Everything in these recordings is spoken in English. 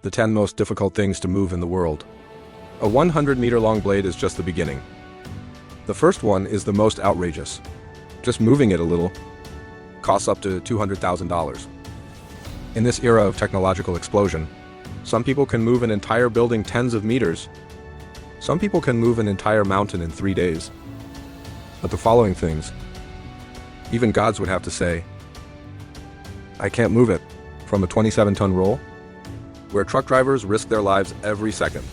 the 10 most difficult things to move in the world. A 100-meter-long blade is just the beginning. The first one is the most outrageous. Just moving it a little costs up to $200,000. In this era of technological explosion, some people can move an entire building tens of meters. Some people can move an entire mountain in 3 days. But the following things, even gods would have to say, I can't move it, from a 27-ton roll, where truck drivers risk their lives every second,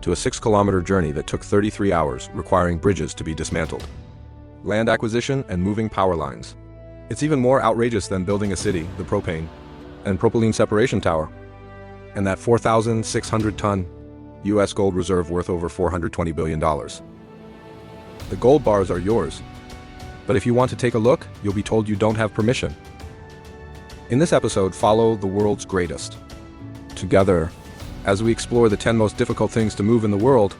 to a 6-kilometer journey that took 33 hours, requiring bridges to be dismantled, land acquisition and moving power lines. It's even more outrageous than building a city, the propane and propylene separation tower, and that 4,600-ton U.S. gold reserve worth over $420 billion. The gold bars are yours, but if you want to take a look, you'll be told you don't have permission. In this episode, follow the world's greatest. Together, as we explore the 10 most difficult things to move in the world,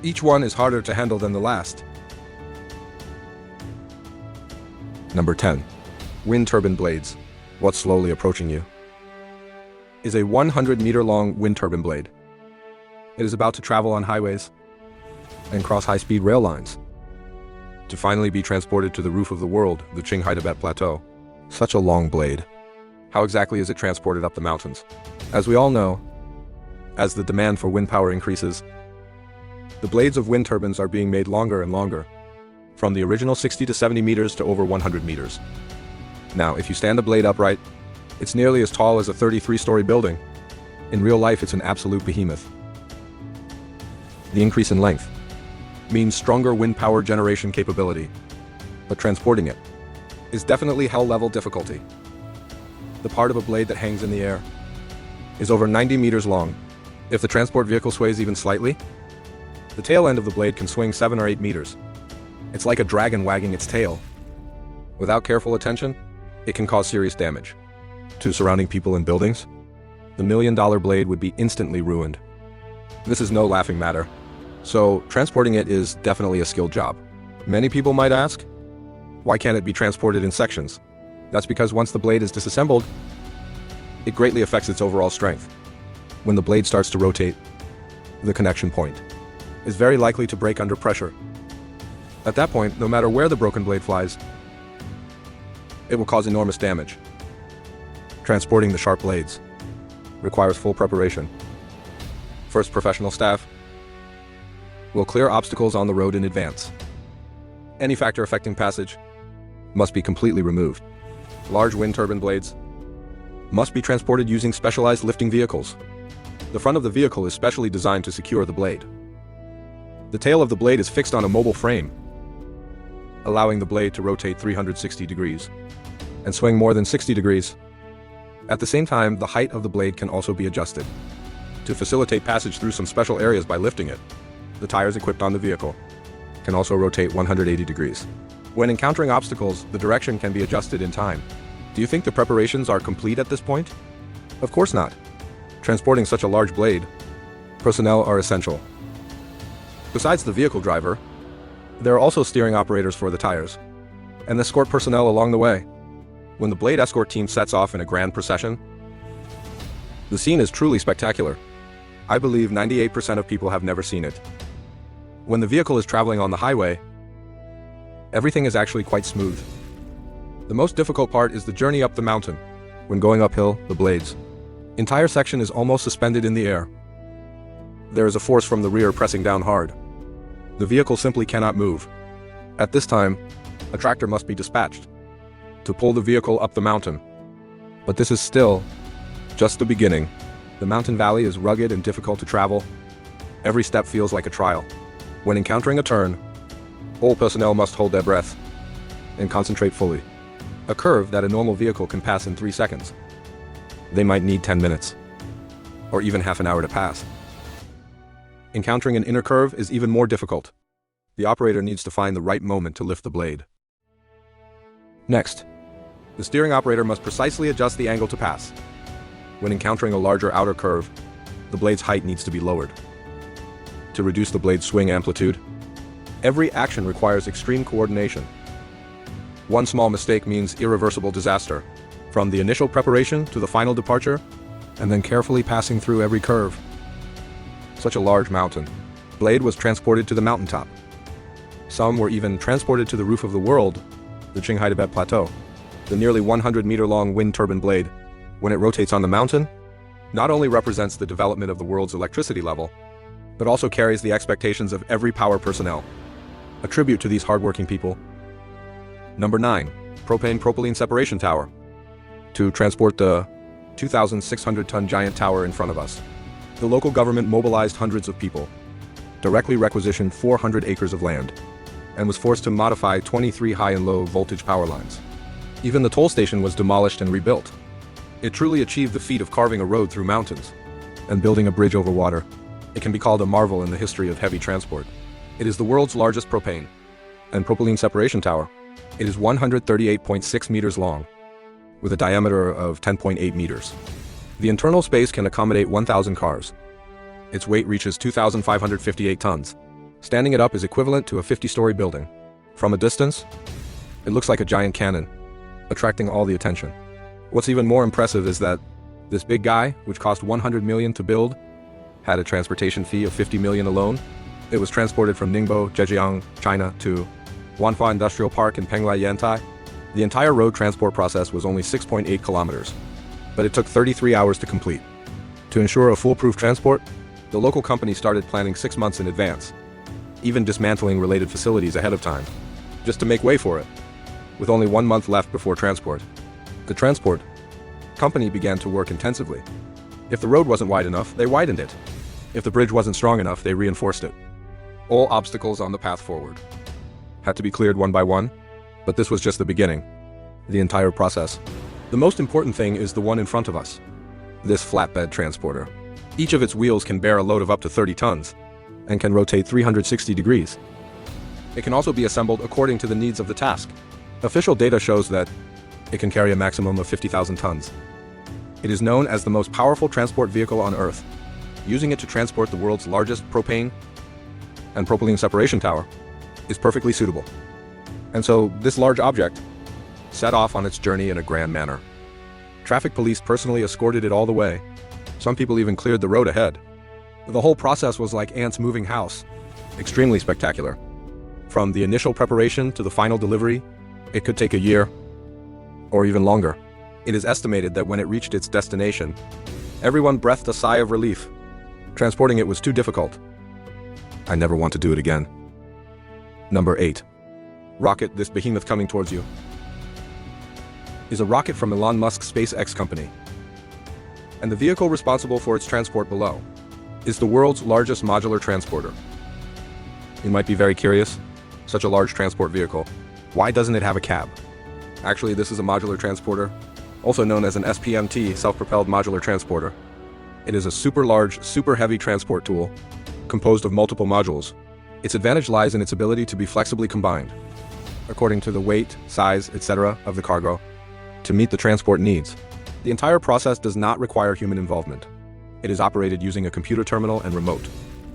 each one is harder to handle than the last. Number 10. Wind turbine blades. What's slowly approaching you is a 100-meter-long wind turbine blade. It is about to travel on highways and cross high-speed rail lines to finally be transported to the roof of the world, the Qinghai Tibet Plateau. Such a long blade. How exactly is it transported up the mountains? As we all know, as the demand for wind power increases, the blades of wind turbines are being made longer and longer, from the original 60 to 70 meters to over 100 meters. Now, if you stand the blade upright, it's nearly as tall as a 33-story building. In real life, it's an absolute behemoth. The increase in length means stronger wind power generation capability, but transporting it is definitely hell-level difficulty. The part of a blade that hangs in the air is over 90 meters long. If the transport vehicle sways even slightly, the tail end of the blade can swing 7 or 8 meters. It's like a dragon wagging its tail. Without careful attention, it can cause serious damage to surrounding people and buildings. The million-dollar blade would be instantly ruined. This is no laughing matter, so transporting it is definitely a skilled job. Many people might ask, why can't it be transported in sections? That's because once the blade is disassembled, it greatly affects its overall strength. When the blade starts to rotate, the connection point is very likely to break under pressure. At that point, no matter where the broken blade flies, it will cause enormous damage. Transporting the sharp blades requires full preparation. First, professional staff will clear obstacles on the road in advance. Any factor affecting passage must be completely removed. Large wind turbine blades must be transported using specialized lifting vehicles. The front of the vehicle is specially designed to secure the blade. The tail of the blade is fixed on a mobile frame, allowing the blade to rotate 360 degrees and swing more than 60 degrees. At the same time, the height of the blade can also be adjusted to facilitate passage through some special areas by lifting it. The tires equipped on the vehicle can also rotate 180 degrees. When encountering obstacles, the direction can be adjusted in time. Do you think the preparations are complete at this point? Of course not. Transporting such a large blade, personnel are essential. Besides the vehicle driver, there are also steering operators for the tires and escort personnel along the way. When the blade escort team sets off in a grand procession, the scene is truly spectacular. I believe 98% of people have never seen it. When the vehicle is traveling on the highway, everything is actually quite smooth. The most difficult part is the journey up the mountain. When going uphill, the blade's entire section is almost suspended in the air. There is a force from the rear pressing down hard. The vehicle simply cannot move. At this time, a tractor must be dispatched to pull the vehicle up the mountain. But this is still just the beginning. The mountain valley is rugged and difficult to travel. Every step feels like a trial. When encountering a turn, all personnel must hold their breath and concentrate fully. A curve that a normal vehicle can pass in 3 seconds, they might need 10 minutes, or even half an hour to pass. Encountering an inner curve is even more difficult. The operator needs to find the right moment to lift the blade. Next, the steering operator must precisely adjust the angle to pass. When encountering a larger outer curve, the blade's height needs to be lowered to reduce the blade's swing amplitude. Every action requires extreme coordination. One small mistake means irreversible disaster. From the initial preparation to the final departure, and then carefully passing through every curve. Such a large mountain. Blade was transported to the mountaintop. Some were even transported to the roof of the world, the Qinghai Tibet Plateau. The nearly 100-meter-long wind turbine blade, when it rotates on the mountain, not only represents the development of the world's electricity level, but also carries the expectations of every power personnel. A tribute to these hardworking people. Number 9. Propane-propylene separation tower. To transport the 2,600-ton giant tower in front of us, the local government mobilized hundreds of people, directly requisitioned 400 acres of land, and was forced to modify 23 high and low voltage power lines. Even the toll station was demolished and rebuilt. It truly achieved the feat of carving a road through mountains and building a bridge over water. It can be called a marvel in the history of heavy transport. It is the world's largest propane and propylene separation tower. It is 138.6 meters long, with a diameter of 10.8 meters. The internal space can accommodate 1,000 cars. Its weight reaches 2,558 tons. Standing it up is equivalent to a 50-story building. From a distance, it looks like a giant cannon, attracting all the attention. What's even more impressive is that this big guy, which cost $100 million to build, had a transportation fee of $50 million alone. It was transported from Ningbo, Zhejiang, China to Wanhua Industrial Park in Penglai, Yantai. The entire road transport process was only 6.8 kilometers, but it took 33 hours to complete. To ensure a foolproof transport, the local company started planning 6 months in advance, even dismantling related facilities ahead of time, just to make way for it. With only 1 month left before transport, the transport company began to work intensively. If the road wasn't wide enough, they widened it. If the bridge wasn't strong enough, they reinforced it. All obstacles on the path forward had to be cleared one by one, but this was just the beginning. The entire process. The most important thing is the one in front of us. This flatbed transporter. Each of its wheels can bear a load of up to 30 tons and can rotate 360 degrees. It can also be assembled according to the needs of the task. Official data shows that it can carry a maximum of 50,000 tons. It is known as the most powerful transport vehicle on Earth. Using it to transport the world's largest propane and propylene separation tower is perfectly suitable. And so this large object set off on its journey in a grand manner. Traffic police personally escorted it all the way. Some people even cleared the road ahead. The whole process was like ants moving house. Extremely spectacular. From the initial preparation to the final delivery, it could take a year or even longer. It is estimated that when it reached its destination, everyone breathed a sigh of relief. Transporting it was too difficult. I never want to do it again. Number 8. Rocket. This behemoth coming towards you is a rocket from Elon Musk's SpaceX company. And the vehicle responsible for its transport below is the world's largest modular transporter. You might be very curious, such a large transport vehicle, why doesn't it have a cab? Actually, this is a modular transporter, also known as an SPMT, self-propelled modular transporter. It is a super large, super heavy transport tool, composed of multiple modules. Its advantage lies in its ability to be flexibly combined, according to the weight, size, etc. of the cargo, to meet the transport needs. The entire process does not require human involvement. It is operated using a computer terminal and remote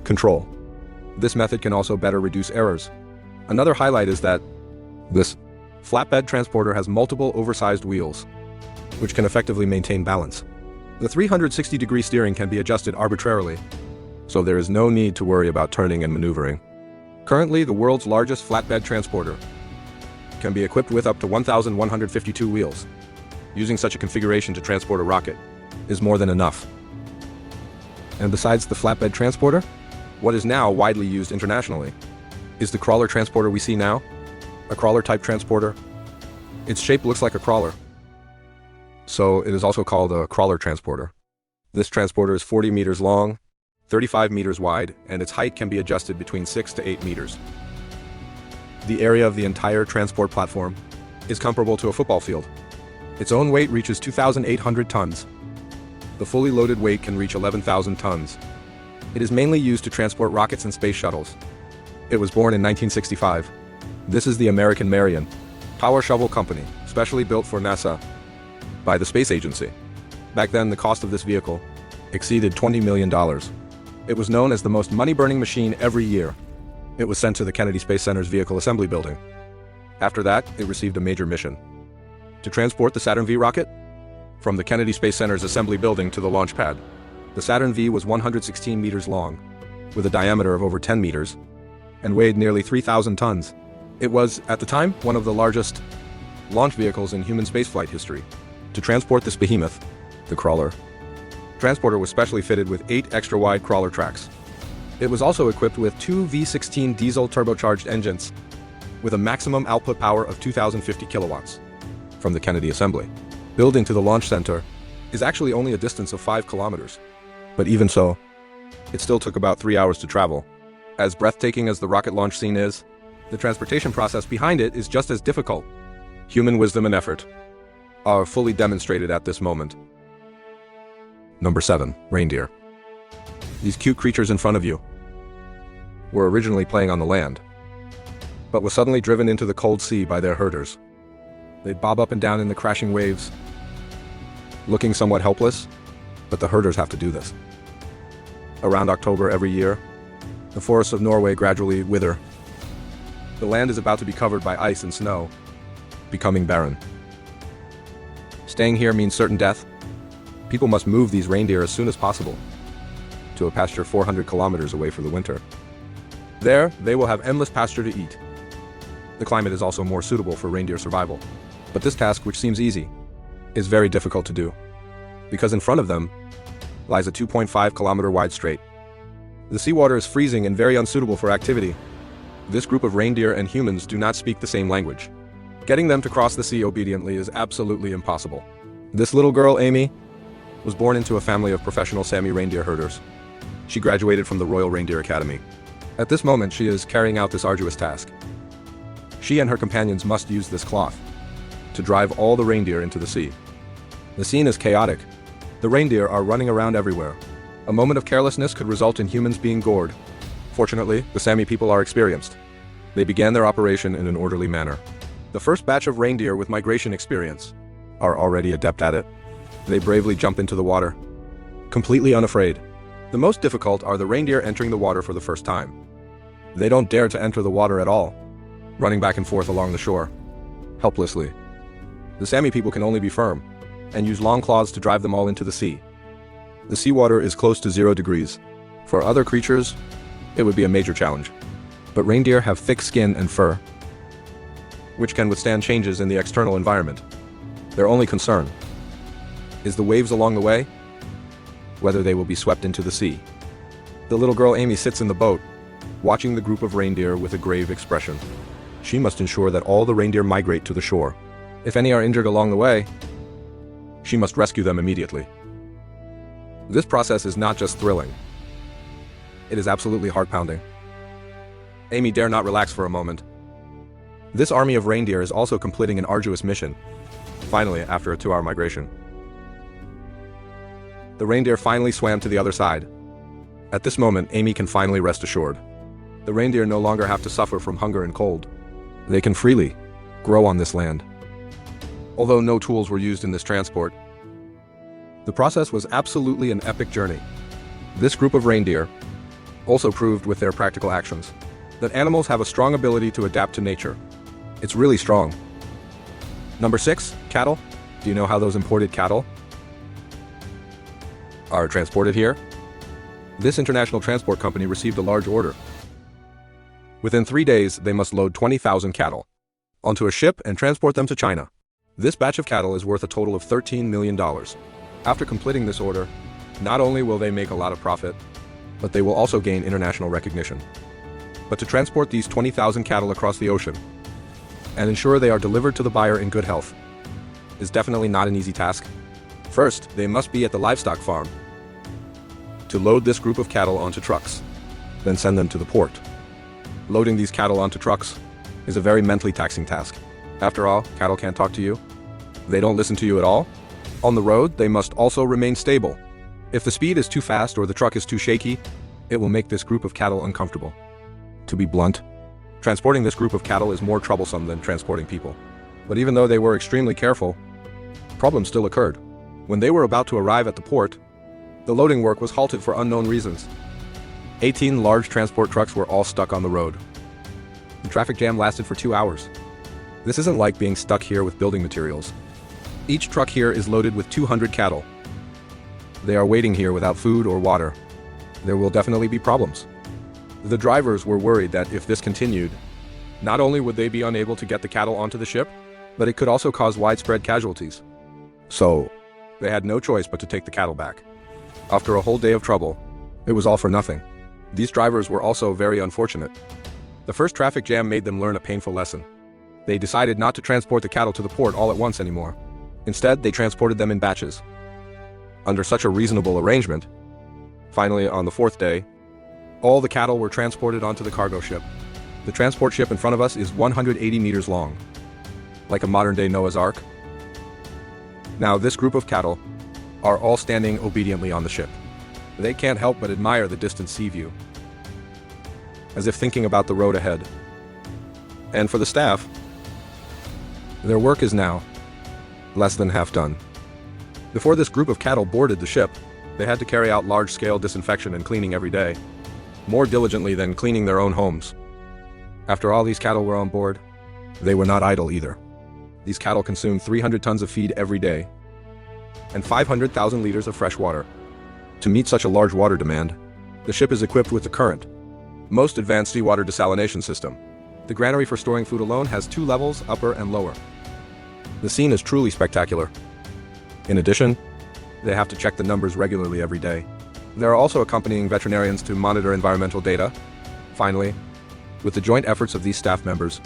control. This method can also better reduce errors. Another highlight is that this flatbed transporter has multiple oversized wheels, which can effectively maintain balance. The 360-degree steering can be adjusted arbitrarily, so there is no need to worry about turning and maneuvering. Currently, the world's largest flatbed transporter can be equipped with up to 1,152 wheels. Using such a configuration to transport a rocket is more than enough. And besides the flatbed transporter, what is now widely used internationally is the crawler transporter we see now. A crawler-type transporter. Its shape looks like a crawler, so it is also called a crawler transporter. This transporter is 40 meters long, 35 meters wide, and its height can be adjusted between 6 to 8 meters. The area of the entire transport platform is comparable to a football field. Its own weight reaches 2,800 tons. The fully loaded weight can reach 11,000 tons. It is mainly used to transport rockets and space shuttles. It was born in 1965. This is the American Marion Power Shovel Company, specially built for NASA by the Space Agency. Back then, the cost of this vehicle exceeded $20 million. It was known as the most money-burning machine every year. It was sent to the Kennedy Space Center's Vehicle Assembly Building. After that, it received a major mission to transport the Saturn V rocket From the Kennedy Space Center's assembly building to the launch pad, the Saturn V was 116 meters long, with a diameter of over 10 meters, and weighed nearly 3,000 tons. It was, at the time, one of the largest launch vehicles in human spaceflight history. To transport this behemoth, the crawler transporter was specially fitted with 8 extra-wide crawler tracks. It was also equipped with 2 V16 diesel turbocharged engines, with a maximum output power of 2,050 kilowatts. From the Kennedy assembly building to the launch center is actually only a distance of 5 kilometers. But even so, it still took about 3 hours to travel. As breathtaking as the rocket launch scene is, the transportation process behind it is just as difficult. Human wisdom and effort are fully demonstrated at this moment. Number 7. Reindeer. These cute creatures in front of you were originally playing on the land, but were suddenly driven into the cold sea by their herders. They'd bob up and down in the crashing waves, looking somewhat helpless, but the herders have to do this. Around October every year, the forests of Norway gradually wither. The land is about to be covered by ice and snow, becoming barren. Staying here means certain death. People must move these reindeer as soon as possible to a pasture 400 kilometers away for the winter. There, they will have endless pasture to eat. The climate is also more suitable for reindeer survival. But this task, which seems easy, is very difficult to do, because in front of them lies a 2.5 kilometer wide strait. The seawater is freezing and very unsuitable for activity. This group of reindeer and humans do not speak the same language. Getting them to cross the sea obediently is absolutely impossible. This little girl, Amy, was born into a family of professional Sami reindeer herders. She graduated from the Royal Reindeer Academy. At this moment, she is carrying out this arduous task. She and her companions must use this cloth to drive all the reindeer into the sea. The scene is chaotic. The reindeer are running around everywhere. A moment of carelessness could result in humans being gored. Fortunately, the Sami people are experienced. They began their operation in an orderly manner. The first batch of reindeer with migration experience are already adept at it. They bravely jump into the water, completely unafraid. The most difficult are the reindeer entering the water for the first time. They don't dare to enter the water at all, running back and forth along the shore, helplessly. The Sami people can only be firm, and use long claws to drive them all into the sea. The seawater is close to 0 degrees. For other creatures, it would be a major challenge. But reindeer have thick skin and fur, which can withstand changes in the external environment. Their only concern is the waves along the way, whether they will be swept into the sea. The little girl Amy sits in the boat, watching the group of reindeer with a grave expression. She must ensure that all the reindeer migrate to the shore. If any are injured along the way, she must rescue them immediately. This process is not just thrilling. It is absolutely heart-pounding. Amy dare not relax for a moment. This army of reindeer is also completing an arduous mission. Finally, after a 2-hour migration, the reindeer finally swam to the other side. At this moment, Amy can finally rest assured. The reindeer no longer have to suffer from hunger and cold. They can freely grow on this land. Although no tools were used in this transport, the process was absolutely an epic journey. This group of reindeer also proved with their practical actions that animals have a strong ability to adapt to nature. It's really strong. Number 6, cattle. Do you know how those imported cattle are transported here? This international transport company received a large order. Within 3 days, they must load 20,000 cattle onto a ship and transport them to China. This batch of cattle is worth a total of $13 million. After completing this order, not only will they make a lot of profit, but they will also gain international recognition. But to transport these 20,000 cattle across the ocean and ensure they are delivered to the buyer in good health is definitely not an easy task. First, they must be at the livestock farm to load this group of cattle onto trucks, then send them to the port. Loading these cattle onto trucks is a very mentally taxing task. After all, cattle can't talk to you. They don't listen to you at all. On the road, they must also remain stable. If the speed is too fast or the truck is too shaky, it will make this group of cattle uncomfortable. To be blunt, transporting this group of cattle is more troublesome than transporting people. But even though they were extremely careful, problems still occurred. When they were about to arrive at the port, the loading work was halted for unknown reasons. 18 large transport trucks were all stuck on the road. The traffic jam lasted for 2 hours. This isn't like being stuck here with building materials. Each truck here is loaded with 200 cattle. They are waiting here without food or water. There will definitely be problems. The drivers were worried that if this continued, not only would they be unable to get the cattle onto the ship, but it could also cause widespread casualties. So, they had no choice but to take the cattle back. After a whole day of trouble, it was all for nothing. These drivers were also very unfortunate. The first traffic jam made them learn a painful lesson. They decided not to transport the cattle to the port all at once anymore. Instead, they transported them in batches. Under such a reasonable arrangement, finally, on the fourth day, all the cattle were transported onto the cargo ship. The transport ship in front of us is 180 meters long, like a modern-day Noah's Ark. Now, this group of cattle are all standing obediently on the ship. They can't help but admire the distant sea view, as if thinking about the road ahead. And for the staff, their work is now less than half done. Before this group of cattle boarded the ship, they had to carry out large-scale disinfection and cleaning every day, more diligently than cleaning their own homes. After all these cattle were on board, they were not idle either. These cattle consume 300 tons of feed every day and 500,000 liters of fresh water. To meet such a large water demand, the ship is equipped with the current, most advanced seawater desalination system. The granary for storing food alone has 2 levels, upper and lower. The scene is truly spectacular. In addition, they have to check the numbers regularly every day. There are also accompanying veterinarians to monitor environmental data. Finally, with the joint efforts of these staff members,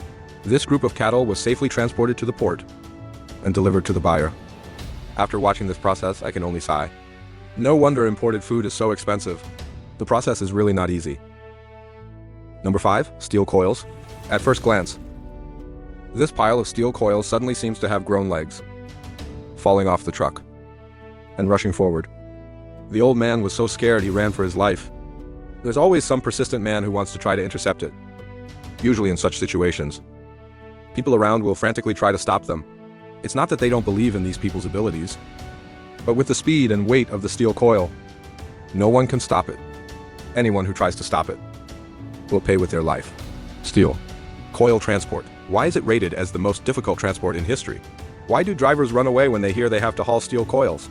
this group of cattle was safely transported to the port and delivered to the buyer. After watching this process, I can only sigh. No wonder imported food is so expensive. The process is really not easy. Number 5, steel coils. At first glance, this pile of steel coils suddenly seems to have grown legs, falling off the truck and rushing forward. The old man was so scared he ran for his life. There's always some persistent man who wants to try to intercept it. Usually in such situations, people around will frantically try to stop them. It's not that they don't believe in these people's abilities, but with the speed and weight of the steel coil, no one can stop it. Anyone who tries to stop it will pay with their life. Steel coil transport. Why is it rated as the most difficult transport in history? Why do drivers run away when they hear they have to haul steel coils?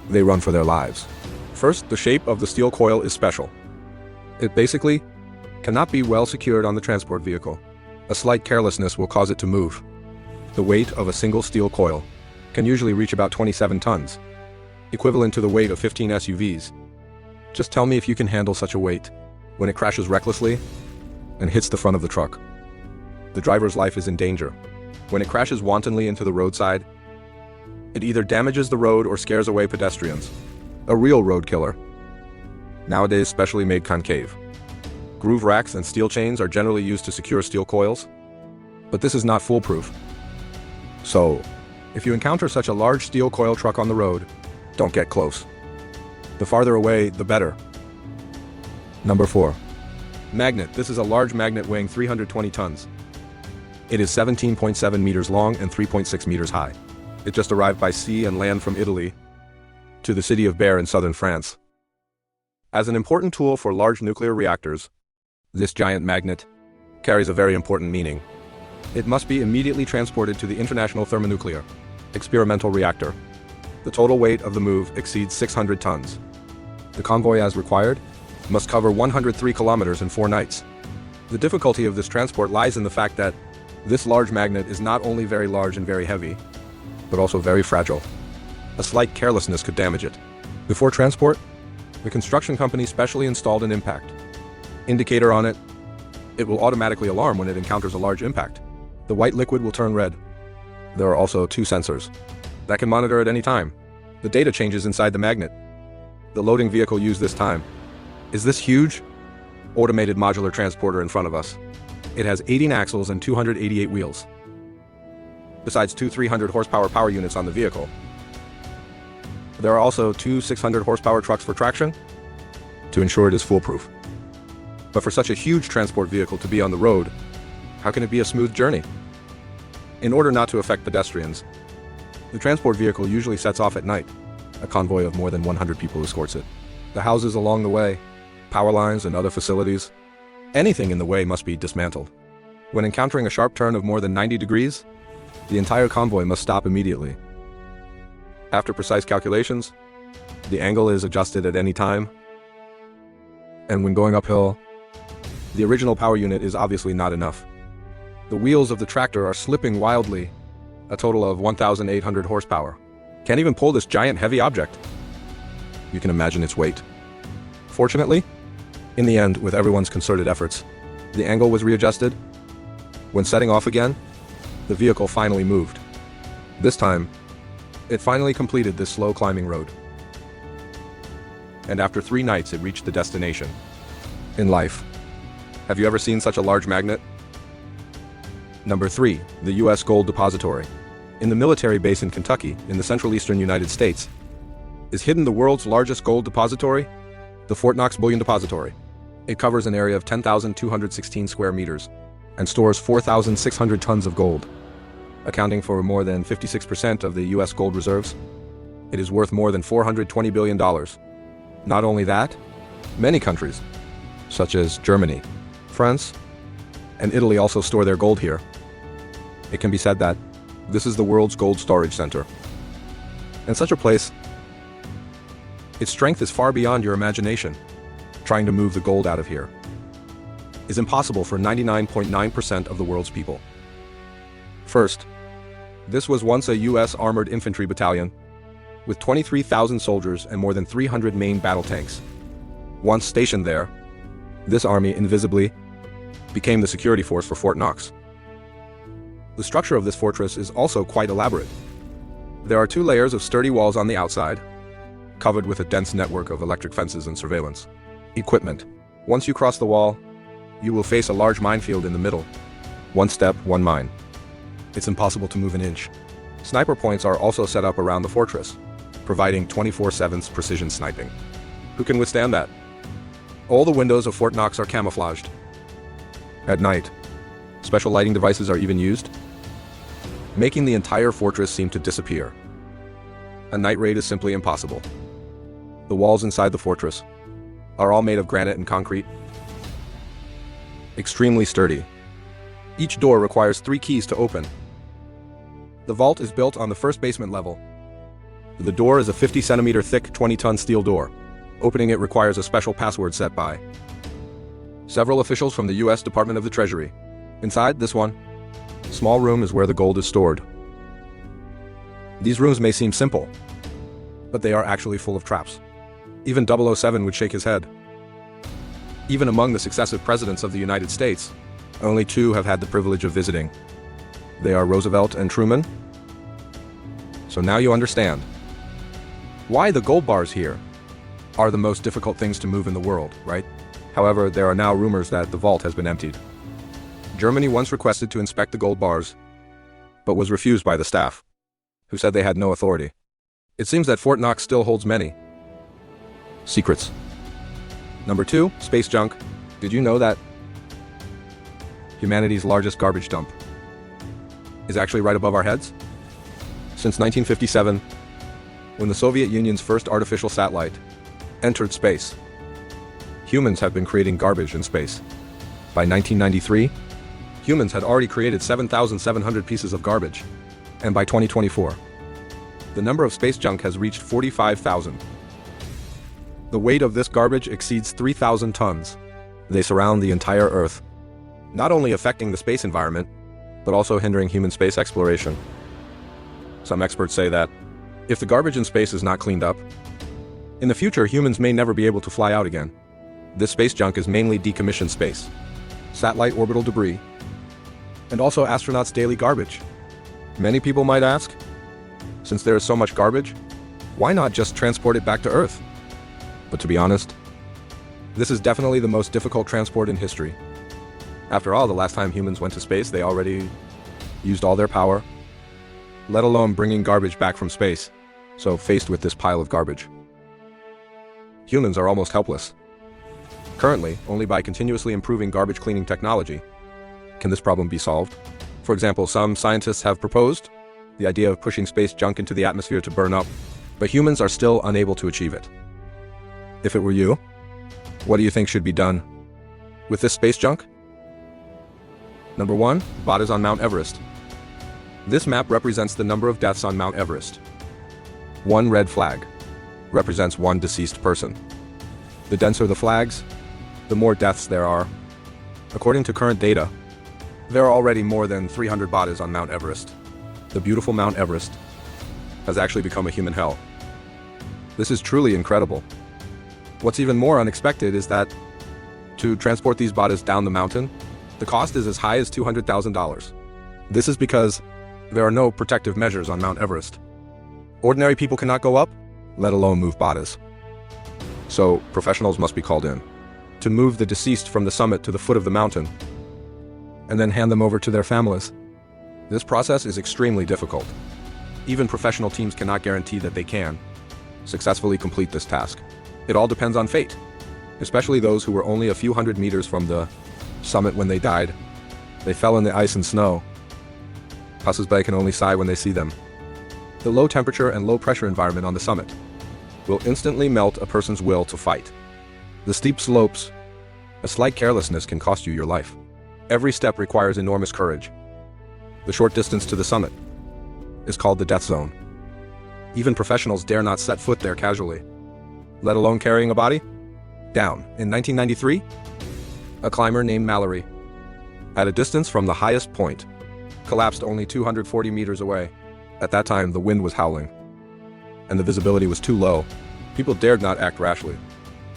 They run for their lives. First, the shape of the steel coil is special. It basically cannot be well secured on the transport vehicle. A slight carelessness will cause it to move. The weight of a single steel coil can usually reach about 27 tons, equivalent to the weight of 15 SUVs. Just tell me if you can handle such a weight when it crashes recklessly and hits the front of the truck. The driver's life is in danger. When it crashes wantonly into the roadside, it either damages the road or scares away pedestrians. A real road killer. Nowadays, specially made concave groove racks and steel chains are generally used to secure steel coils, but this is not foolproof. So, if you encounter such a large steel coil truck on the road, don't get close. The farther away, the better. Number 4. Magnet. This is a large magnet weighing 320 tons. It is 17.7 meters long and 3.6 meters high. It just arrived by sea and land from Italy to the city of Berre in southern France. As an important tool for large nuclear reactors, this giant magnet carries a very important meaning. It must be immediately transported to the International Thermonuclear Experimental Reactor. The total weight of the move exceeds 600 tons. The convoy, as required, must cover 103 kilometers in 4 nights. The difficulty of this transport lies in the fact that this large magnet is not only very large and very heavy, but also very fragile. A slight carelessness could damage it. Before transport, the construction company specially installed an impact indicator on it. It will automatically alarm when it encounters a large impact. The white liquid will turn red. There are also 2 sensors that can monitor at any time. The data changes inside the magnet. The loading vehicle used this time is this huge, automated modular transporter in front of us. It has 18 axles and 288 wheels, besides 2 300 horsepower power units on the vehicle. There are also 2 600 horsepower trucks for traction to ensure it is foolproof. But for such a huge transport vehicle to be on the road, how can it be a smooth journey? In order not to affect pedestrians, the transport vehicle usually sets off at night. A convoy of more than 100 people escorts it. The houses along the way, power lines and other facilities, anything in the way must be dismantled. When encountering a sharp turn of more than 90 degrees, the entire convoy must stop immediately. After precise calculations, the angle is adjusted at any time. And when going uphill, the original power unit is obviously not enough. The wheels of the tractor are slipping wildly, a total of 1,800 horsepower. Can't even pull this giant heavy object. You can imagine its weight. Fortunately, in the end, with everyone's concerted efforts, the angle was readjusted. When setting off again, the vehicle finally moved. This time, it finally completed this slow climbing road. And after 3 nights, it reached the destination. In life, have you ever seen such a large magnet? Number 3, the U.S. Gold Depository. In the military base in Kentucky, in the central eastern United States, is hidden the world's largest gold depository, the Fort Knox Bullion Depository. It covers an area of 10,216 square meters and stores 4,600 tons of gold, accounting for more than 56% of the U.S. gold reserves. It is worth more than $420 billion. Not only that, many countries, such as Germany, France, and Italy also store their gold here. It can be said that this is the world's gold storage center. In such a place, its strength is far beyond your imagination. Trying to move the gold out of here is impossible for 99.9% of the world's people. First, this was once a U.S. armored infantry battalion with 23,000 soldiers and more than 300 main battle tanks. Once stationed there, this army invisibly became the security force for Fort Knox. The structure of this fortress is also quite elaborate. There are 2 layers of sturdy walls on the outside, covered with a dense network of electric fences and surveillance equipment. Once you cross the wall, you will face a large minefield in the middle. 1 step, 1 mine. It's impossible to move an inch. Sniper points are also set up around the fortress, providing 24/7 precision sniping. Who can withstand that? All the windows of Fort Knox are camouflaged. At night, special lighting devices are even used, making the entire fortress seem to disappear. A night raid is simply impossible. The walls inside the fortress are all made of granite and concrete, extremely sturdy. Each door requires 3 keys to open. The vault is built on the first basement level. The door is a 50-centimeter thick, 20-ton steel door. Opening it requires a special password set by several officials from the U.S. Department of the Treasury. Inside this one small room is where the gold is stored. These rooms may seem simple, but they are actually full of traps. Even 007 would shake his head. Even among the successive presidents of the United States, only 2 have had the privilege of visiting. They are Roosevelt and Truman. So now you understand why the gold bars here are the most difficult things to move in the world, right? However, there are now rumors that the vault has been emptied. Germany once requested to inspect the gold bars, but was refused by the staff, who said they had no authority. It seems that Fort Knox still holds many secrets. Number 2, space junk. Did you know that humanity's largest garbage dump is actually right above our heads? Since 1957, when the Soviet Union's first artificial satellite entered space, humans have been creating garbage in space. By 1993, humans had already created 7,700 pieces of garbage, and by 2024, the number of space junk has reached 45,000. The weight of this garbage exceeds 3,000 tons. They surround the entire Earth, not only affecting the space environment, but also hindering human space exploration. Some experts say that if the garbage in space is not cleaned up, in the future humans may never be able to fly out again. This space junk is mainly decommissioned space, satellite orbital debris, and also astronauts' daily garbage. Many people might ask, since there is so much garbage, why not just transport it back to Earth? But to be honest, this is definitely the most difficult transport in history. After all, the last time humans went to space, they already used all their power, let alone bringing garbage back from space. So faced with this pile of garbage, humans are almost helpless. Currently, only by continuously improving garbage cleaning technology can this problem be solved. For example, some scientists have proposed the idea of pushing space junk into the atmosphere to burn up, but humans are still unable to achieve it. If it were you, what do you think should be done with this space junk? Number 1, bodies on Mount Everest. This map represents the number of deaths on Mount Everest. One red flag represents one deceased person. The denser the flags, the more deaths there are. According to current data, there are already more than 300 bodies on Mount Everest. The beautiful Mount Everest has actually become a human hell. This is truly incredible. What's even more unexpected is that to transport these bodies down the mountain, the cost is as high as $200,000. This is because there are no protective measures on Mount Everest. Ordinary people cannot go up, let alone move bodies. So professionals must be called in to move the deceased from the summit to the foot of the mountain and then hand them over to their families. This process is extremely difficult. Even professional teams cannot guarantee that they can successfully complete this task. It all depends on fate, especially those who were only a few hundred meters from the summit when they died. They fell in the ice and snow. Passers-by can only sigh when they see them. The low temperature and low pressure environment on the summit will instantly melt a person's will to fight. The steep slopes, a slight carelessness can cost you your life. Every step requires enormous courage. The short distance to the summit is called the death zone. Even professionals dare not set foot there casually, let alone carrying a body. Down. In 1993, a climber named Mallory, at a distance from the highest point, collapsed only 240 meters away. At that time, the wind was howling, and the visibility was too low. People dared not act rashly.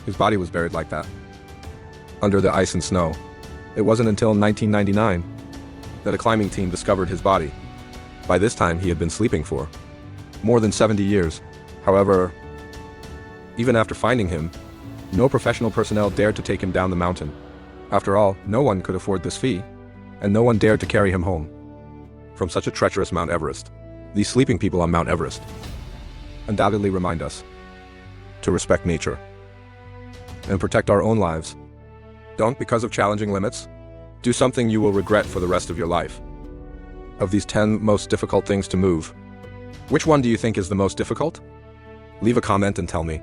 His body was buried like that, under the ice and snow. It wasn't until 1999 that a climbing team discovered his body. By this time, he had been sleeping for more than 70 years. However, even after finding him, no professional personnel dared to take him down the mountain. After all, no one could afford this fee, and no one dared to carry him home from such a treacherous Mount Everest. These sleeping people on Mount Everest undoubtedly remind us to respect nature and protect our own lives. Don't, because of challenging limits, do something you will regret for the rest of your life. Of these 10 most difficult things to move, which one do you think is the most difficult? Leave a comment and tell me.